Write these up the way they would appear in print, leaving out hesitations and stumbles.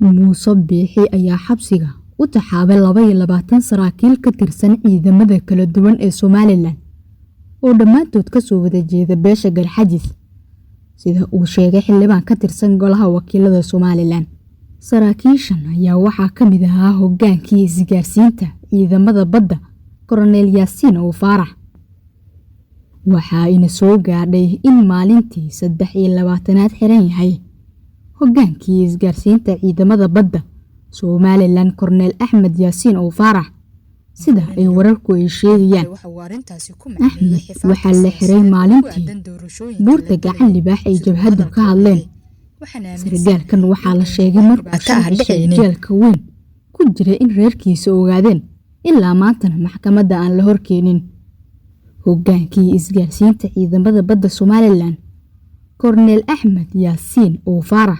Muuse Biixi ayaa xabsiga u taxaabay 22 saraakiil ka tirsan ciidamada kala duwan ee Somaliland oo dhammaantood ka soo wada jeeda beesha Galxajis sida uu sheegay xildhibaan ka tirsan golaha wakiilada Somaliland. Saraakiishan ayaa waxaa ka mid ahaa hogaankii isgaarsiinta ciidamada badda Colonel Yaasiin oo Faarax. Waxa ayna soo gaadhay in maalintii 23aad xiran yahay hogaankii isgaarsiinta ciidamada badda Somaliland Colonel Axmed Yaasiin oo Faarax sida ay wararku ay sheegayaan. Axmed waxaa la xiray maalintii buurta gacan libaax ay jabhadu ka hadleen. Sargaalkan waxaa la sheegay markuu jeelka weyn ku jiray in reerkiisa ogaadeen ilaa maantana maxkamadda aan la horkeenin. Hogaankii isgaarsiinta ciidamada badda Somaliland Colonel Axmed Yaasiin oo Faarax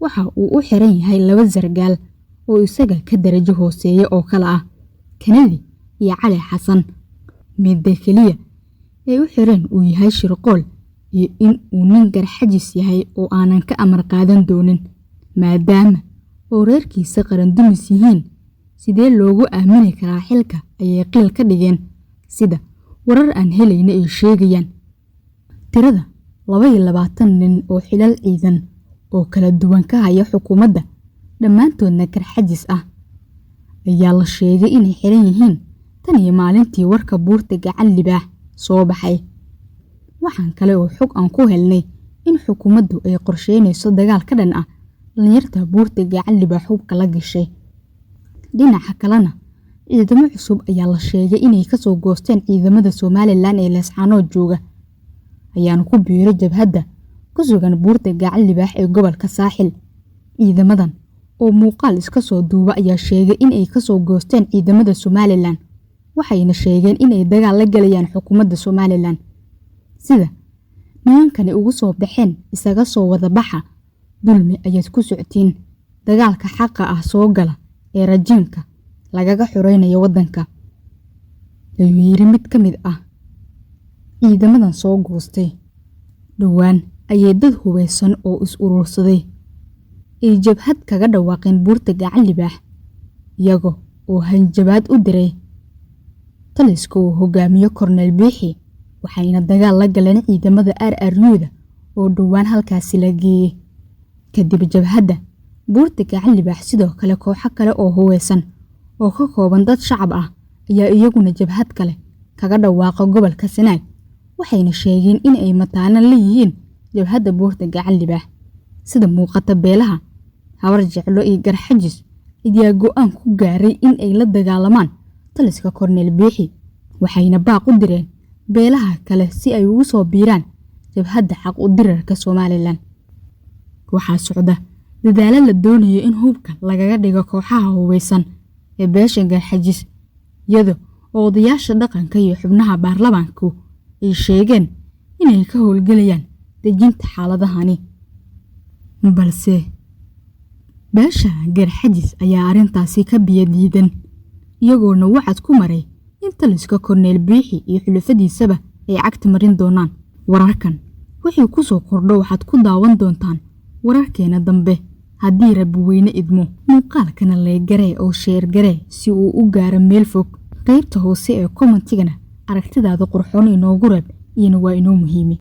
waxa uu u xiran yahay 2 sargaal oo isaga ka darajo hooseeya oo kala ah Kanadi iyo Cali Xasan. Midda kaliya ee u xiran uu yahay shirqool iyo in uu nin Galxajis yahay oo aanan ka amar qaadan doonin maadaama oo reerkiisa qaran dumis yihiin. Sidee loogu aamini karaa xilka ayay qiil ka dhigeen sida warar aan helayna ay sheegayaan. Tirada 22 nin oo xilal ciidan oo kala duwan ka haya xukuumadda dhammaantoodna Galxajis ah ayaa la sheegay inay xiran yihiin tan iyo maalintii warka buurta gacan libaax soo baxay. Waxaan kale oo xog aan ku helnay in xukuumaddu ay qorsheynayso dagaal ka dhan ah dhalinyarta buurta gacan libaax hubka la gashay. Dhinaca kalena ciidamo cusub ayaa la sheegay inay ka soo goosteen ciidamada Somaliland ee Laascaanood jooga ayaana ku biiray jabhadda ku sugan buurta gacan libaax ee gobolka Saaxil. Ciidamadan oo muuqaal iska soo duuba ayaa sheegay in ay ka soo goosteen ciidamada Somaliland waxayna sheegeen in ay dagaal la galayaan xukuumadda Somaliland sida nimankani ugu soo baxeen isaga soo wada baxa dulmi ayaad ku socotiin dagaalka xaqa ah soo gala ee rajiimka lagaga xoreynayo wadanka ayuu yiri mid ka mid ah ciidamadan soo goostay. Dhawaan ayay dad hubeysan oo is urursaday ay jabhad kaga dhawaaqeen buurta gacan libaax iyaga oo hanjabaad u diray taliska uu hogaamiyo Colonel Biixi waxayna dagaal la galeen ciidamada RRU-da oo dhawaan halkaasi la geeyay. Kadib jabhadda buurta gacan libaax sidoo kale kooxo kale oo hubeysan oo ka kooban dad shacab ah ayaa iyaguna jabhad kale kaga dhawaaqa gobolka Sanaag waxayna sheegeen in ay mataana leeyihiin jabhadda buurta gacan libaax. Sida muuqata beelaha Habar Jeclo iyo Galxajis ayaa go'aan ku gaaray in ay la dagaalamaan taliska Colonel Biixi waxayna baaq u direen beelaha kale si ay ugu soo biiraan jabhadda xaq u dirarka Somaliland. Waxaa socda dadaalo la doonayo in hubka lagaga dhigo kooxaha hubeysan ee beesha Galxajis iyadoo odayaasha dhaqanka iyo xubnaha baarlamaanku ay sheegeen inay ka howlgalayaan dejinta xaaladahani. Balse beesha Galxajis ayaa arintaasi ka biyadiidan iyagoona wacad ku maray in taliska Colonel Biixi iyo xulufadiisaba ay cagta marin doonaan. Wararkan wixii ku soo kordho waxaad ku daawan doontaan wararkeena dambe haddii Rabbi weyne idmo. Muuqaalkana leegare oo share gare si uu u gaaro meel fog. Qaybta hoose ee commentigana aragtidaada qurxoon inoogu reeb iyana waa inoo muhiim.